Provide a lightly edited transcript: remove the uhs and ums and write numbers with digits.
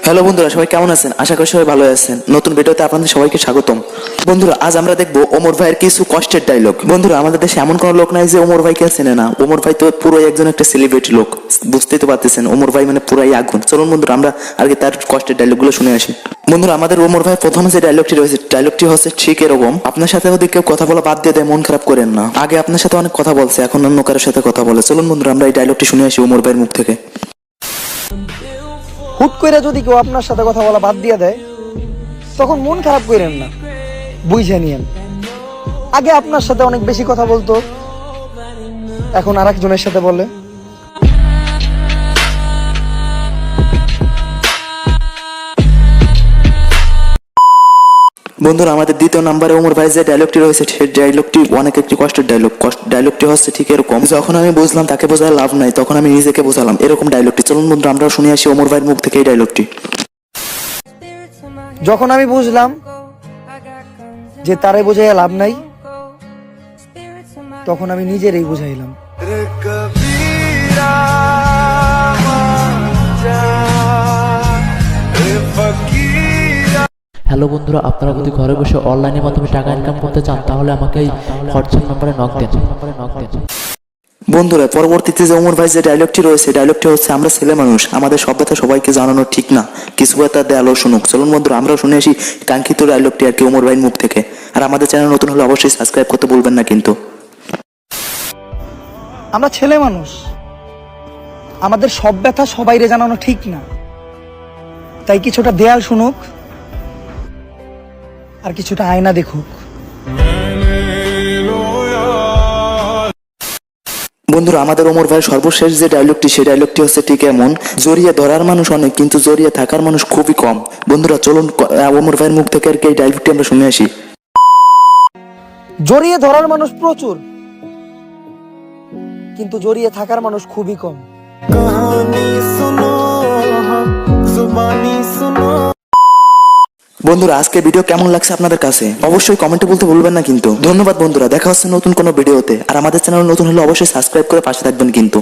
Hello বন্ধুরা, সবাই কেমন আছেন? আশা করি সবাই ভালো আছেন। নতুন ভিডিওতে আপনাদের সবাইকে স্বাগতম। বন্ধুরা, আজ আমরা দেখবো ওমর ভাইয়ের কিছু কষ্টের ডায়লগ। বন্ধুরা, আমাদের দেশে এমন কোনো লোক নাই যে ওমর ভাইকে চেনে না। ওমর ভাই তো পুরোই একজন একটা সেলিব্রিটি লোক, বুঝতেই তো পারতেছেন। ওমর ভাই মানে পুরাই আগুন। চলুন বন্ধুরা, আমরা আগে তার কষ্টের ডায়লগগুলো শুনে আসি। বন্ধুরা, আমাদের ওমর ভাই প্রথমে যে ডায়লগটি রয়েছে, ডায়লগটি হচ্ছে ঠিক এরকম: আপনার সাথে যদি কেউ কথা বলা বাদ দিয়ে দেয়, মন খারাপ করেন না। আগে আপনার সাথে অনেক কথা বলছে, এখন অন্য কারোর সাথে কথা বলে। চলুন বন্ধুরা, আমরা এই ডায়লগটি শুনে আসি ওমর ভাইয়ের মুখ থেকে। হুট করে যদি কেউ আপনার সাথে কথা বলা বাদ দিয়ে দেয়, তখন মন খারাপ করেন না, বুঝে নিয়েন। আগে আপনার সাথে অনেক বেশি কথা বলতো, এখন আরেকজনের সাথে বলে। বন্ধুরা, আমাদের দ্বিতীয় নম্বরে ওমর ভাই যে ডায়লগটি রয়েছে, সেই ডায়লগটি অনেক একটি কষ্টের ডায়লগ। ডায়লগটি হচ্ছে ঠিক এরকম: যখন আমি বুঝলাম তাকে বোঝার লাভ নাই, তখন আমি নিজেকে বোঝালাম। এরকম ডায়লগটি। চলুন বন্ধুরা, আমরা শুনে আসি ওমর ভাইয়ের মুখ থেকে এই ডায়লগটি। যখন আমি বুঝলাম যে তারে বোঝাইয়া লাভ নাই, তখন আমি নিজেরই বুঝাইলাম। হ্যালো বন্ধুরা, আপনারা যদি ঘরে বসে অনলাইনের মাধ্যমে টাকা ইনকাম করতে চান তাহলে আমাকে এই হোয়াটসঅ্যাপ নম্বরে নক দেন। বন্ধুরা, পরবর্তীতে যে ওমর ভাই যে ডায়লগটি রয়েছে, ডায়লগটি হচ্ছে: আমরা ছেলে মানুষ, আমাদের সব ব্যথা সবাইকে জানানো ঠিক না, কিছু ব্যথা দেয়ালো শুনুক। চলুন বন্ধুরা, আমরাও শুনে আসি কাঙ্ক্ষিত ডায়লগটি আর কি ওমর ভাইয়ের মুখ থেকে। আর আমাদের চ্যানেল নতুন হলে অবশ্যই সাবস্ক্রাইব করতে ভুলবেন না কিন্তু। আমরা ছেলে মানুষ, আমাদের সব ব্যথা সবাইরে জানানো ঠিক না, তাই কিছুটা দেয়াল শুনুক আর কিছুটা আয়না দেখুক। বন্ধুরা, আমাদের ওমর ভাইয়ের সর্বশেষ যে ডায়লগটি, সেই ডায়লগটি হচ্ছে ঠিক এমন: জড়িয়ে ধরার মানুষ অনেক, কিন্তু জড়িয়ে থাকার মানুষ খুবই কম। বন্ধুরা, চলুন ওমর ভাইয়ের মুখ থেকে আর কি এই ডায়লগটি আমরা শুনে আসি। জড়িয়ে ধরার মানুষ প্রচুর, কিন্তু জড়িয়ে থাকার মানুষ খুবই কম। বন্ধুরা, আজকে ভিডিও কেমন লাগছে আপনাদের কাছে অবশ্যই কমেন্টে বলতে ভুলবেন না কিন্তু। ধন্যবাদ বন্ধুরা, দেখা হচ্ছে নতুন কোনো ভিডিওতে। আর আমাদের চ্যানেল নতুন হলে অবশ্যই সাবস্ক্রাইব করে পাশে থাকবেন কিন্তু।